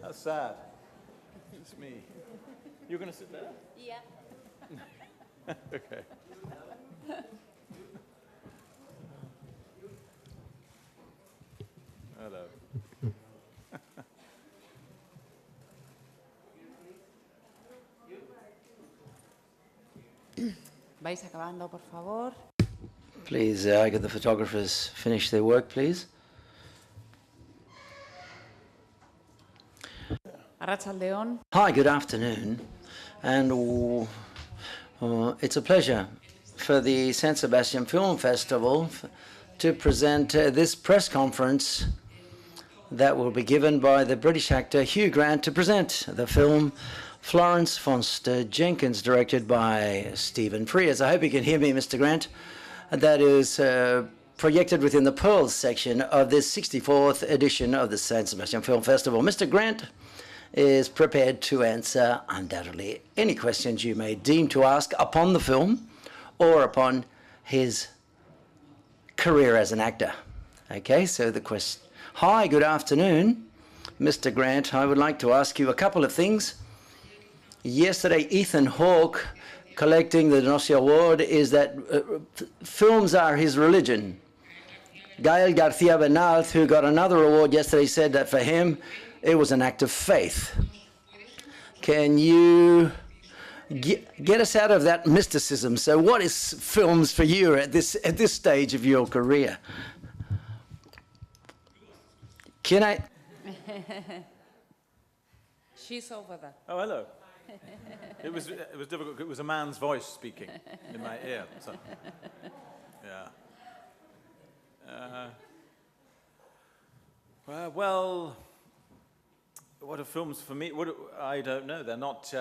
That's sad. It's me. You're going to sit there? Yeah. Okay. Hello. Vais acabando, por favor. Please, could the photographers finish their work, please? Arratsaldeon. Hi, good afternoon. And it's a pleasure for the San Sebastian Film Festival to present this press conference that will be given by the British actor Hugh Grant to present the film Florence Fonster Jenkins, directed by Stephen Frears. I hope you can hear me, Mr. Grant. That is projected within the Pearls section of this 64th edition of the San Sebastian Film Festival. Mr. Grant is prepared to answer, undoubtedly, any questions you may deem to ask upon the film or upon his career as an actor. Okay, so the question. Hi, good afternoon, Mr. Grant. I would like to ask you a couple of things. Yesterday, Ethan Hawke, collecting the Donostia Award, is that films are his religion. Gael García Bernal, who got another award yesterday, said that for him, it was an act of faith. Can you get us out of that mysticism? So what is films for you at this stage of your career? Can I? She's over there. Oh, hello. It was difficult. It was a man's voice speaking in my ear. So, yeah. Well, what are films for me? I don't know. They're not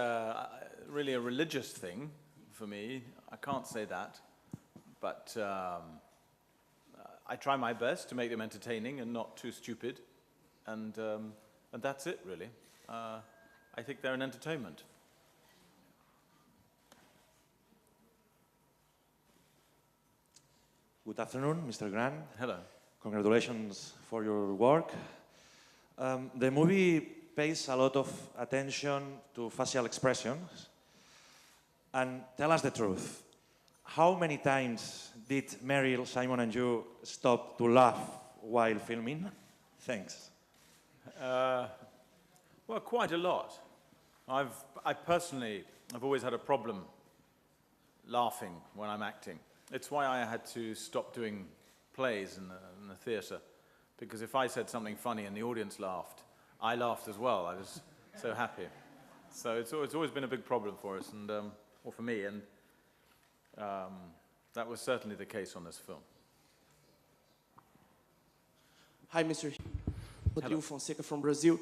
really a religious thing for me. I can't say that. But I try my best to make them entertaining and not too stupid. And that's it, really. I think they're an entertainment. Good afternoon, Mr. Grant. Hello. Congratulations for your work. The movie pays a lot of attention to facial expressions. And tell us the truth. How many times did Meryl, Simon and you stop to laugh while filming? Thanks. Well, quite a lot. I personally have always had a problem laughing when I'm acting. It's why I had to stop doing plays in the theatre, because if I said something funny and the audience laughed, I laughed as well. I was so happy. So it's always been a big problem for us, and or for me, and that was certainly the case on this film. Hi, Mr. Rodrigo Fonseca from Brazil.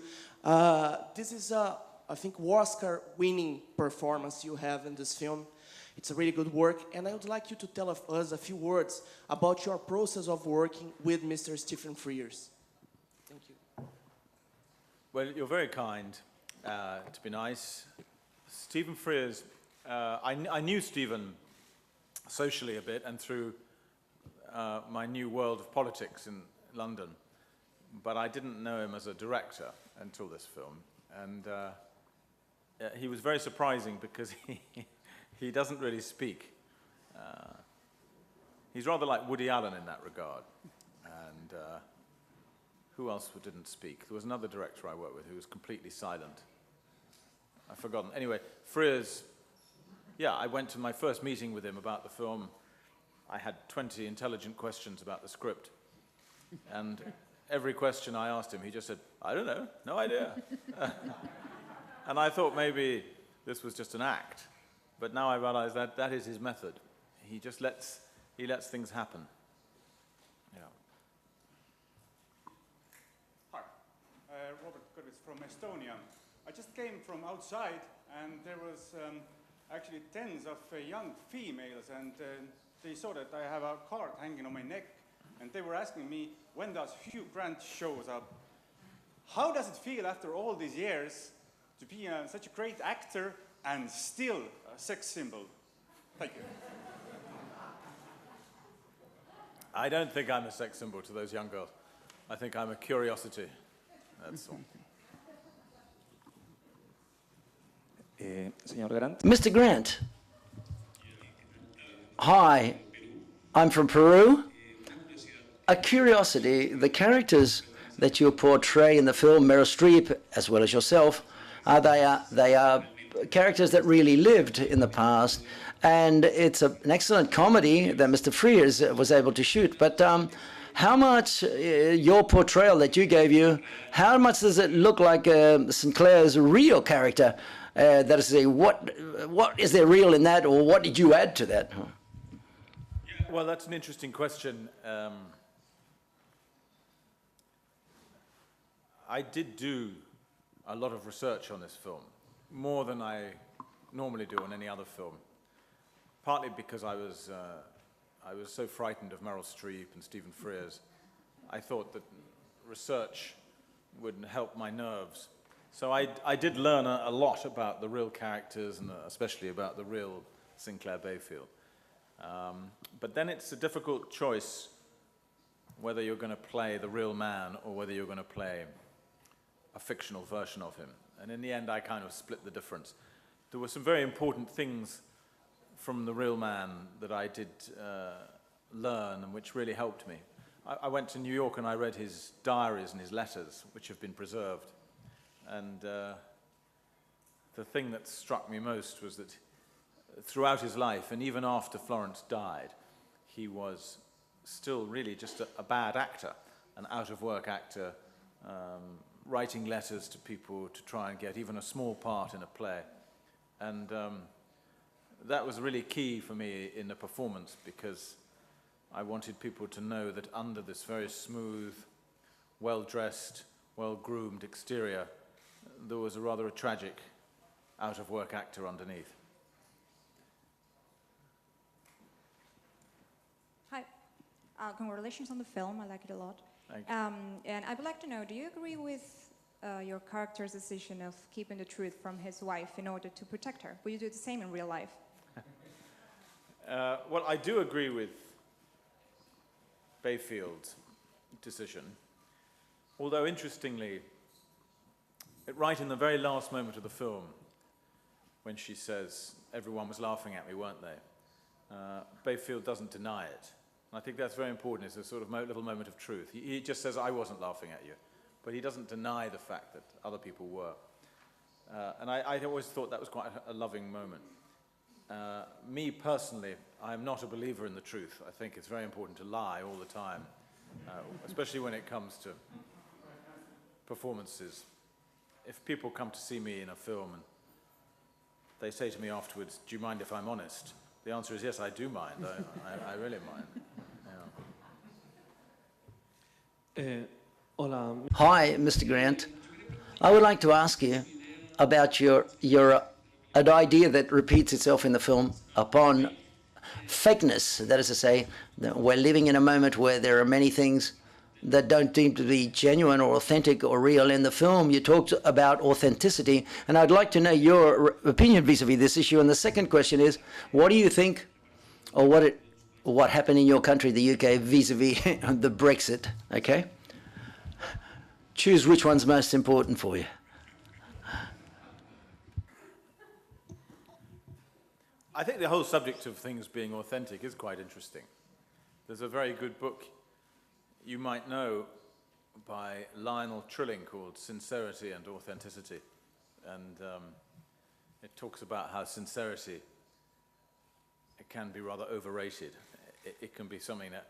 This is I think, Oscar-winning performance you have in this film. It's a really good work, and I would like you to tell us a few words about your process of working with Mr. Stephen Frears. Thank you. Well, you're very kind, to be nice. Stephen Frears, I knew Stephen socially a bit and through my new world of politics in London, but I didn't know him as a director until this film. And he was very surprising because he doesn't really speak. He's rather like Woody Allen in that regard. And who else didn't speak? There was another director I worked with who was completely silent. I've forgotten. Anyway, Frears, yeah, I went to my first meeting with him about the film. I had 20 intelligent questions about the script. And every question I asked him, he just said, I don't know, no idea. And I thought maybe this was just an act. But now I realize that that is his method. He just lets things happen. Yeah. Hi, Robert Kurvis from Estonia. I just came from outside, and there was actually tens of young females, and they saw that I have a card hanging on my neck, and they were asking me, when does Hugh Grant shows up? How does it feel after all these years to be such a great actor and still a sex symbol? Thank you. I don't think I'm a sex symbol to those young girls. I think I'm a curiosity. That's all. Señor Grant. Mr. Grant. Hi, I'm from Peru. A curiosity, the characters that you portray in the film, Meryl Streep, as well as yourself, they are characters that really lived in the past. And it's an excellent comedy that Mr. Frears was able to shoot. But how much your portrayal that you gave you, how much does it look like Sinclair's real character? That is to say, what is there real in that, or what did you add to that? Well, that's an interesting question. I did do a lot of research on this film, more than I normally do on any other film, partly because I was so frightened of Meryl Streep and Stephen Frears. I thought that research would help my nerves. So I did learn a lot about the real characters, and especially about the real Sinclair Bayfield. But then it's a difficult choice whether you're going to play the real man or whether you're going to play a fictional version of him. And in the end, I kind of split the difference. There were some very important things from the real man that I did learn and which really helped me. I went to New York and I read his diaries and his letters, which have been preserved. And the thing that struck me most was that throughout his life, and even after Florence died, he was still really just a bad actor, an out-of-work actor, writing letters to people to try and get even a small part in a play. And that was really key for me in the performance, because I wanted people to know that under this very smooth, well-dressed, well-groomed exterior, there was a rather tragic out-of-work actor underneath. Hi. Congratulations on the film. I like it a lot. Thank you. And I would like to know, do you agree with your character's decision of keeping the truth from his wife in order to protect her? Will you do the same in real life? Well, I do agree with Bayfield's decision, although interestingly, right in the very last moment of the film, when she says, everyone was laughing at me, weren't they? Bayfield doesn't deny it. And I think that's very important. It's a sort of little moment of truth. He just says, I wasn't laughing at you. But he doesn't deny the fact that other people were. And I always thought that was quite a loving moment. Me personally, I'm not a believer in the truth. I think it's very important to lie all the time, especially when it comes to performances. If people come to see me in a film and they say to me afterwards, do you mind if I'm honest? The answer is yes, I do mind. I really mind. Yeah. Hola. Hi, Mr. Grant. I would like to ask you about an idea that repeats itself in the film upon fakeness. That is to say, that we're living in a moment where there are many things that don't seem to be genuine or authentic or real. In the film, you talked about authenticity, and I'd like to know your opinion vis-a-vis this issue. And the second question is, what do you think, or what happened in your country, the UK, vis-a-vis the Brexit? Okay, choose which one's most important for you. I think the whole subject of things being authentic is quite interesting. There's a very good book you might know by Lionel Trilling called Sincerity and Authenticity. And it talks about how sincerity, it can be rather overrated. It can be something that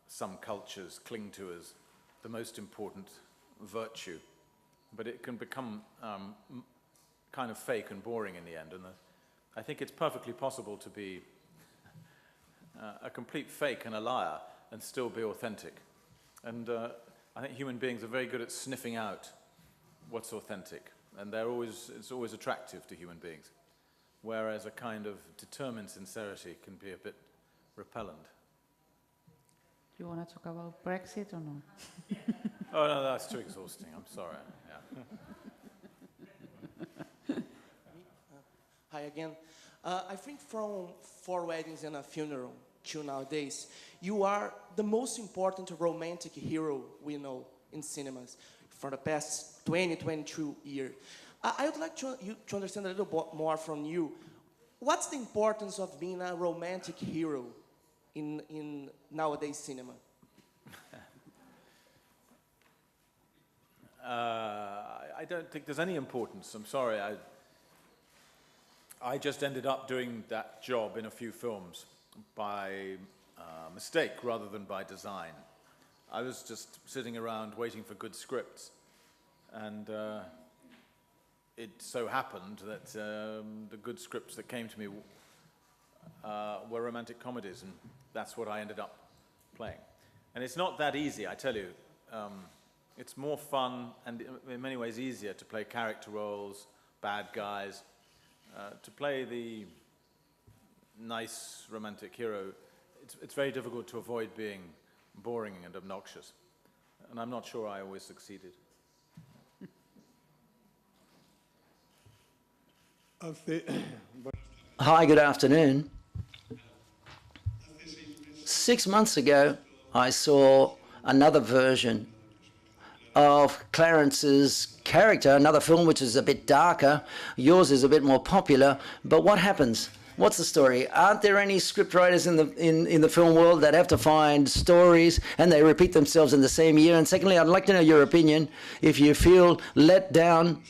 some cultures cling to as the most important virtue. But it can become kind of fake and boring in the end. And I think it's perfectly possible to be a complete fake and a liar and still be authentic. And I think human beings are very good at sniffing out what's authentic. And it's always attractive to human beings. Whereas a kind of determined sincerity can be a bit repellent. Do you want to talk about Brexit or no? Oh, no, that's too exhausting. I'm sorry. Yeah. Hi again. I think from 4 weddings and a funeral till nowadays, you are the most important romantic hero we know in cinemas for the past 22 years. I would like to understand a little bit more from you. What's the importance of being a romantic hero in nowadays cinema? I don't think there's any importance. I'm sorry. I just ended up doing that job in a few films by mistake rather than by design. I was just sitting around waiting for good scripts, and it so happened that the good scripts that came to me were romantic comedies, and that's what I ended up playing. And it's not that easy, I tell you. It's more fun and in many ways easier to play character roles, bad guys. To play the nice romantic hero, it's very difficult to avoid being boring and obnoxious. And I'm not sure I always succeeded. Hi, good afternoon. 6 months ago, I saw another version of Clarence's character, another film which is a bit darker. Yours is a bit more popular. But what happens? What's the story? Aren't there any scriptwriters in the film world that have to find stories and they repeat themselves in the same year? And secondly, I'd like to know your opinion if you feel let down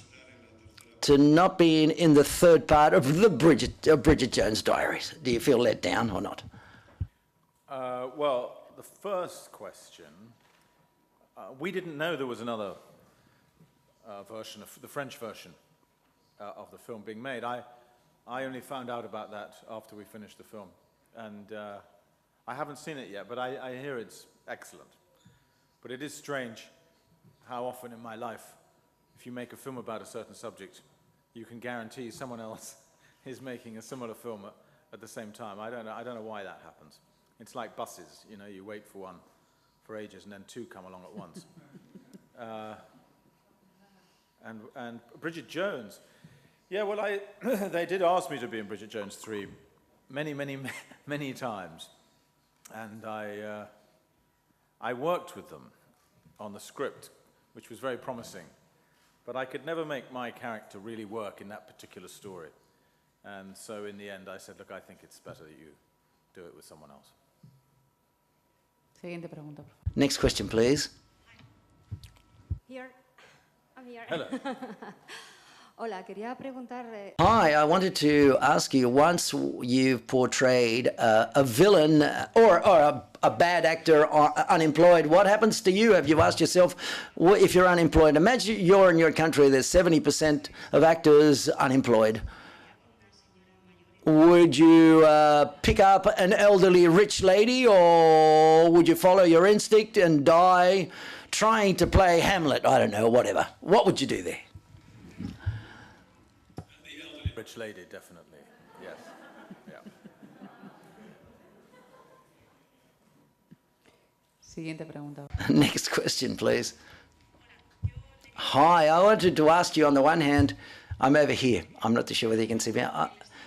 to not being in the third part of the Bridget Jones Diaries. Do you feel let down or not? Well, the first question, we didn't know there was another version, of the French version of the film being made. I only found out about that after we finished the film. And I haven't seen it yet, but I hear it's excellent. But it is strange how often in my life, if you make a film about a certain subject, you can guarantee someone else is making a similar film at the same time. I don't know why that happens. It's like buses, you know, you wait for one for ages and then two come along at once. And Bridget Jones, yeah, well, they did ask me to be in Bridget Jones 3 many times. And I worked with them on the script, which was very promising. But I could never make my character really work in that particular story. And so in the end, I said, look, I think it's better that you do it with someone else. Siguiente pregunta, por favor. Next question, please. Here. I'm here. Hello. Hola, quería preguntar. Hi, I wanted to ask you, once you've portrayed a villain or a bad actor or unemployed, what happens to you? Have you asked yourself, if you're unemployed? Imagine you're in your country, there's 70% of actors unemployed. Would you pick up an elderly rich lady, or would you follow your instinct and die trying to play Hamlet? I don't know, whatever. What would you do there? Rich lady, definitely, yes. Yeah. Siguiente pregunta. Next question, please. Hi, I wanted to ask you, on the one hand, I'm over here. I'm not too sure whether you can see me.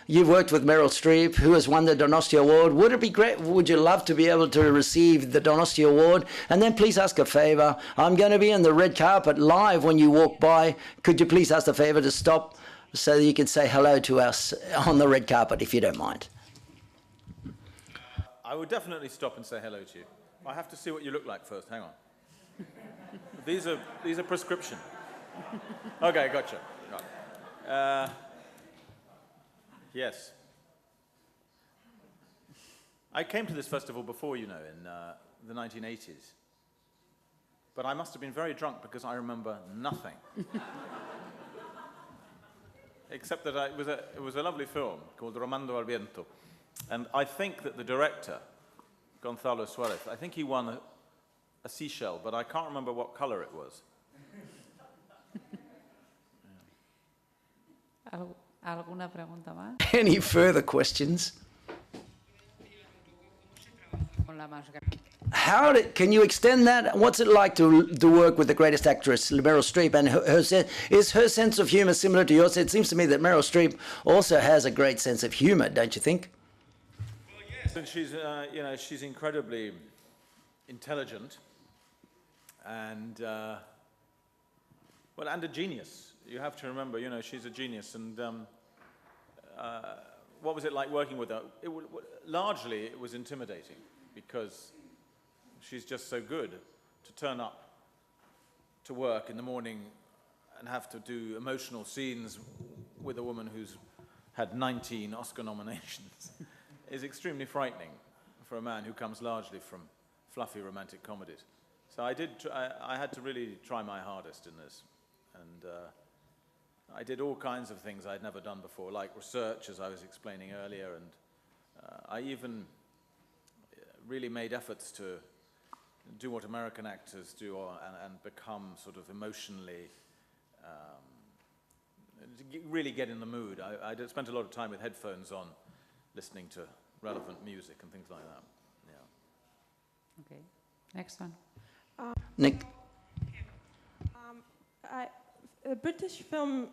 You've worked with Meryl Streep, who has won the Donostia Award. Would it be great? Would you love to be able to receive the Donostia Award? And then please ask a favor. I'm going to be on the red carpet live when you walk by. Could you please ask the favor to stop so that you can say hello to us on the red carpet, if you don't mind? I would definitely stop and say hello to you. I have to see what you look like first. Hang on. These are prescription. Okay, gotcha. Right. Yes. I came to this festival before, you know, in the 1980s. But I must have been very drunk because I remember nothing. Except that it was a lovely film called Romando al Viento. And I think that the director, Gonzalo Suarez, I think he won a seashell, but I can't remember what color it was. ¿Alguna pregunta más? Any further questions? Con la más Can you extend that? What's it like to work with the greatest actress, Meryl Streep, and is her sense of humor similar to yours? It seems to me that Meryl Streep also has a great sense of humor, don't you think? Well, yes, and she's, you know, she's incredibly intelligent and, well, and a genius. you have to remember, you know, she's a genius. And what was it like working with her? Largely, it was intimidating because she's just so good to turn up to work in the morning and have to do emotional scenes with a woman who's had 19 Oscar nominations is extremely frightening for a man who comes largely from fluffy romantic comedies. So I had to really try my hardest in this. And I did all kinds of things I'd never done before, like research, as I was explaining earlier, and I even really made efforts to do what American actors do and become sort of emotionally, really get in the mood. I spent a lot of time with headphones on, listening to relevant music and things like that. Yeah. Okay, next one. Nick. The British film,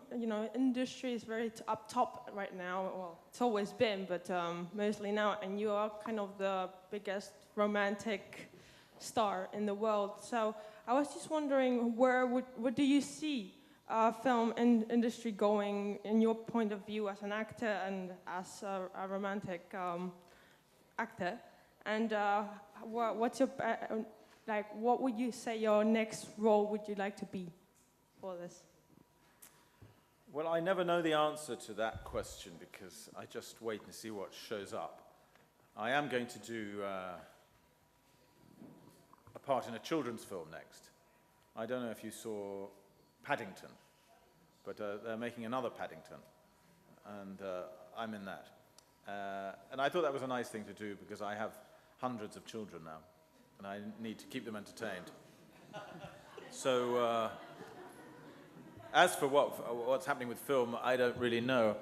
industry is very up top right now. Well, it's always been, but mostly now. And you are kind of the biggest romantic star in the world. So I was just wondering, what do you see film industry going in your point of view as an actor and as a romantic actor? And what's your what would you say your next role would you like to be for this? Well, I never know the answer to that question because I just wait and see what shows up. I am going to do a part in a children's film next. I don't know if you saw Paddington, but they're making another Paddington, and I'm in that. And I thought that was a nice thing to do because I have hundreds of children now, and I need to keep them entertained. So, as for what's happening with film, I don't really know.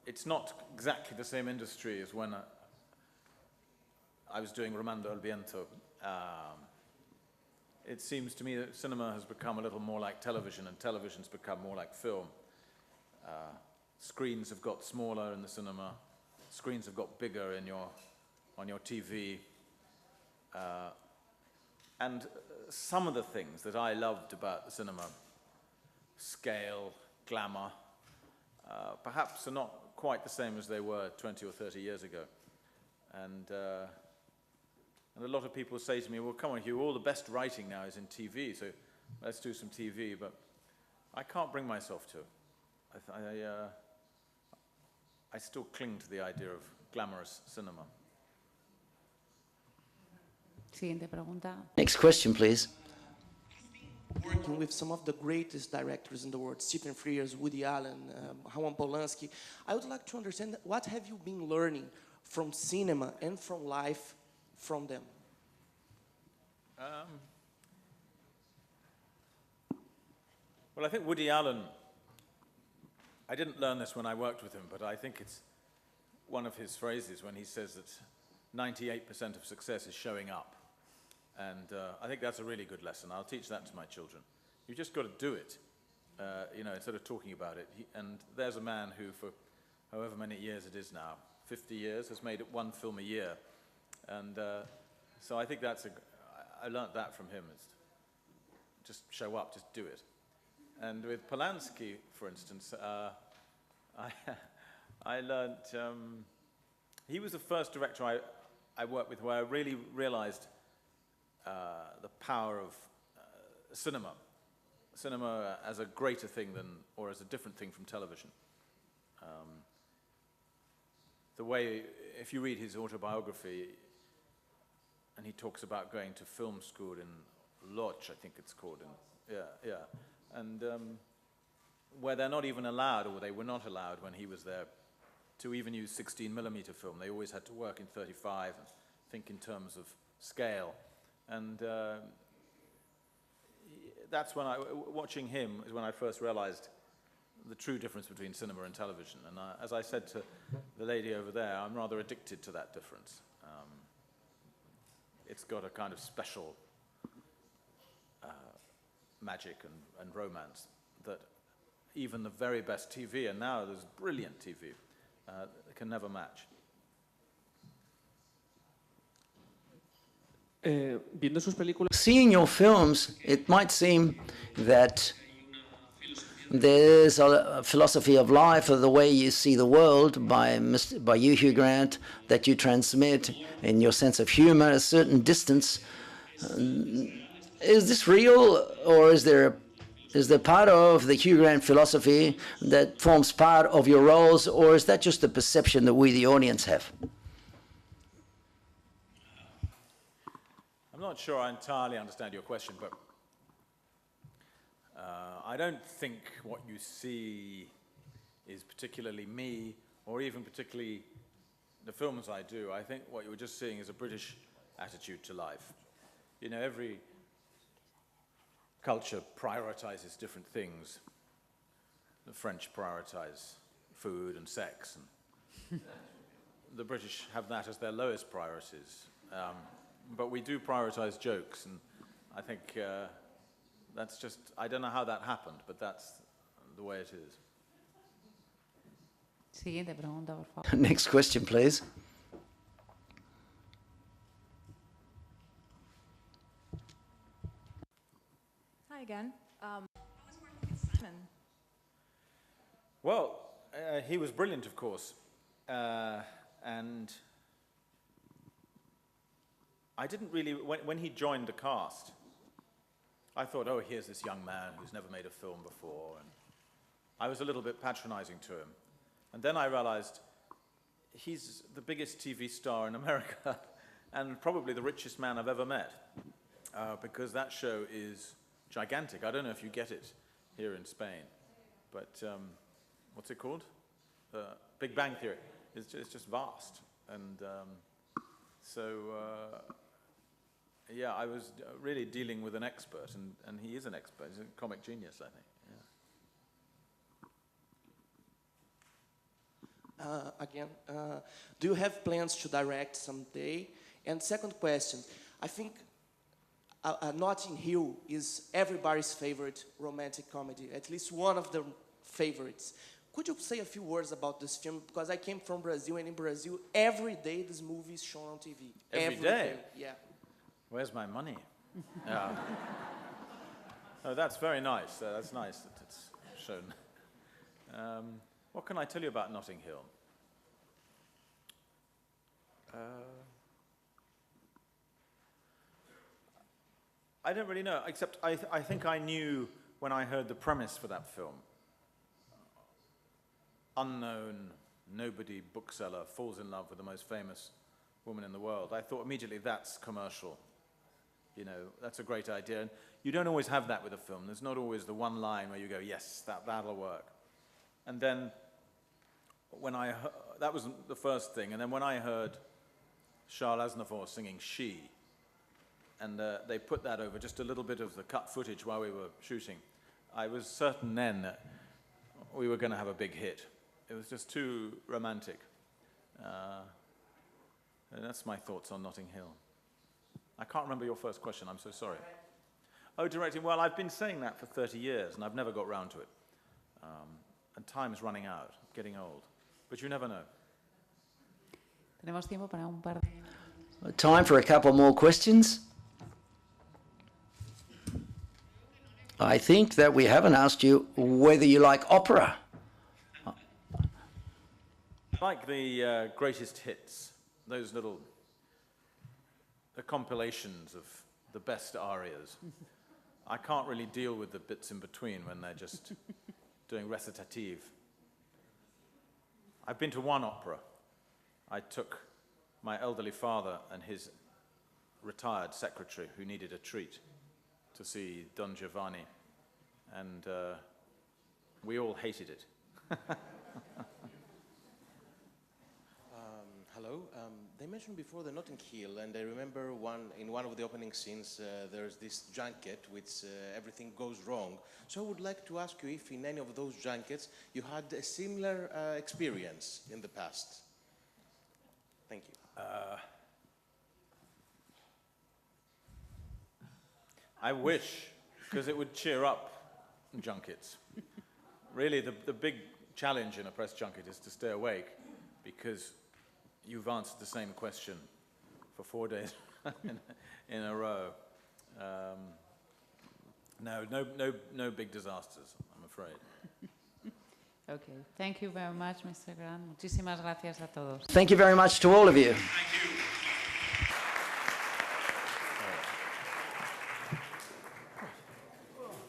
It's not exactly the same industry as when I was doing Romando al Viento. It seems to me that cinema has become a little more like television, and television's become more like film. Screens have got smaller in the cinema. Screens have got bigger on your TV. And some of the things that I loved about the cinema, scale, glamour, perhaps are not quite the same as they were 20 or 30 years ago. And a lot of people say to me, well, come on, Hugh, all the best writing now is in TV, so let's do some TV. But I can't bring myself to. I still cling to the idea of glamorous cinema. Siguiente pregunta. Next question, please. Working with some of the greatest directors in the world, Stephen Frears, Woody Allen, Roman Polanski, I would like to understand what have you been learning from cinema and from life from them? Well, I think Woody Allen, I didn't learn this when I worked with him, but I think it's one of his phrases when he says that 98% of success is showing up. And I think that's a really good lesson. I'll teach that to my children. You've just got to do it, instead of talking about it. And there's a man who, for however many years it is now, 50 years, has made one film a year. And so I think I learnt that from him. It's just show up, just do it. And with Polanski, for instance, I learnt, he was the first director I worked with where I really realized the power of cinema as a greater thing or as a different thing from television. The way, if you read his autobiography, and he talks about going to film school in Lodz, I think it's called, and where they're not even allowed, or they were not allowed when he was there, to even use 16mm film. They always had to work in 35 and think in terms of scale. And that's when watching him is when I first realized the true difference between cinema and television. And as I said to the lady over there, I'm rather addicted to that difference. It's got a kind of special magic and romance that even the very best TV, and now there's brilliant TV, can never match. Viendo sus películas, Seeing your films, it might seem that there's a philosophy of life, or the way you see the world by you, Hugh Grant, that you transmit in your sense of humor, a certain distance. Is this real, or is there part of the Hugh Grant philosophy that forms part of your roles, or is that just the perception that we, the audience, have? I'm not sure I entirely understand your question, but I don't think what you see is particularly me, or even particularly the films I do. I think what you were just seeing is a British attitude to life. You know, every culture prioritizes different things. The French prioritize food and sex, and the British have that as their lowest priorities. But we do prioritize jokes, and I think that's just, I don't know how that happened, but that's the way it is. Siguiente pregunta, por favor. Next question, please. Hi again. I was working with Simon. Well, he was brilliant, of course, and I didn't really, when he joined the cast, I thought, oh, here's this young man who's never made a film before, and I was a little bit patronizing to him. And then I realized he's the biggest TV star in America and probably the richest man I've ever met, because that show is gigantic. I don't know if you get it here in Spain, but what's it called? Big Bang Theory. It's just vast. And yeah, I was really dealing with an expert, and he is an expert. He's a comic genius, I think. Yeah. Again, do you have plans to direct someday? And second question, I think Notting Hill is everybody's favorite romantic comedy, at least one of the favorites. Could you say a few words about this film? Because I came from Brazil, and in Brazil, every day this movie is shown on TV. Every day? Yeah. Where's my money? Oh, that's very nice. That's nice that it's shown. What can I tell you about Notting Hill? I don't really know, except I think I knew when I heard the premise for that film. Unknown, nobody bookseller falls in love with the most famous woman in the world. I thought immediately that's commercial. You know, that's a great idea. And you don't always have that with a film. There's not always the one line where you go, yes, that'll work. And then when I heard, that was the first thing. And then when I heard Charles Aznavour singing She, and they put that over just a little bit of the cut footage while we were shooting, I was certain then that we were going to have a big hit. It was just too romantic. And that's my thoughts on Notting Hill. I can't remember your first question, I'm so sorry. Oh, directing. Well, I've been saying that for 30 years, and I've never got round to it. And time is running out, getting old. But you never know. Tenemos tiempo para un par. Time for a couple more questions. I think that we haven't asked you whether you like opera. Like the greatest hits, those little the compilations of the best arias. I can't really deal with the bits in between when they're just doing recitative. I've been to one opera. I took my elderly father and his retired secretary who needed a treat to see Don Giovanni, and we all hated it. Hello. They mentioned before the Notting Hill, and I remember in one of the opening scenes there's this junket which everything goes wrong. So I would like to ask you if in any of those junkets you had a similar experience in the past. Thank you. I wish, because it would cheer up junkets. Really, the big challenge in a press junket is to stay awake, because you've answered the same question for 4 days in a row. No big disasters, I'm afraid. Okay, thank you very much, Mr. Grant. Muchísimas gracias a todos. Thank you very much to all of you. Thank you.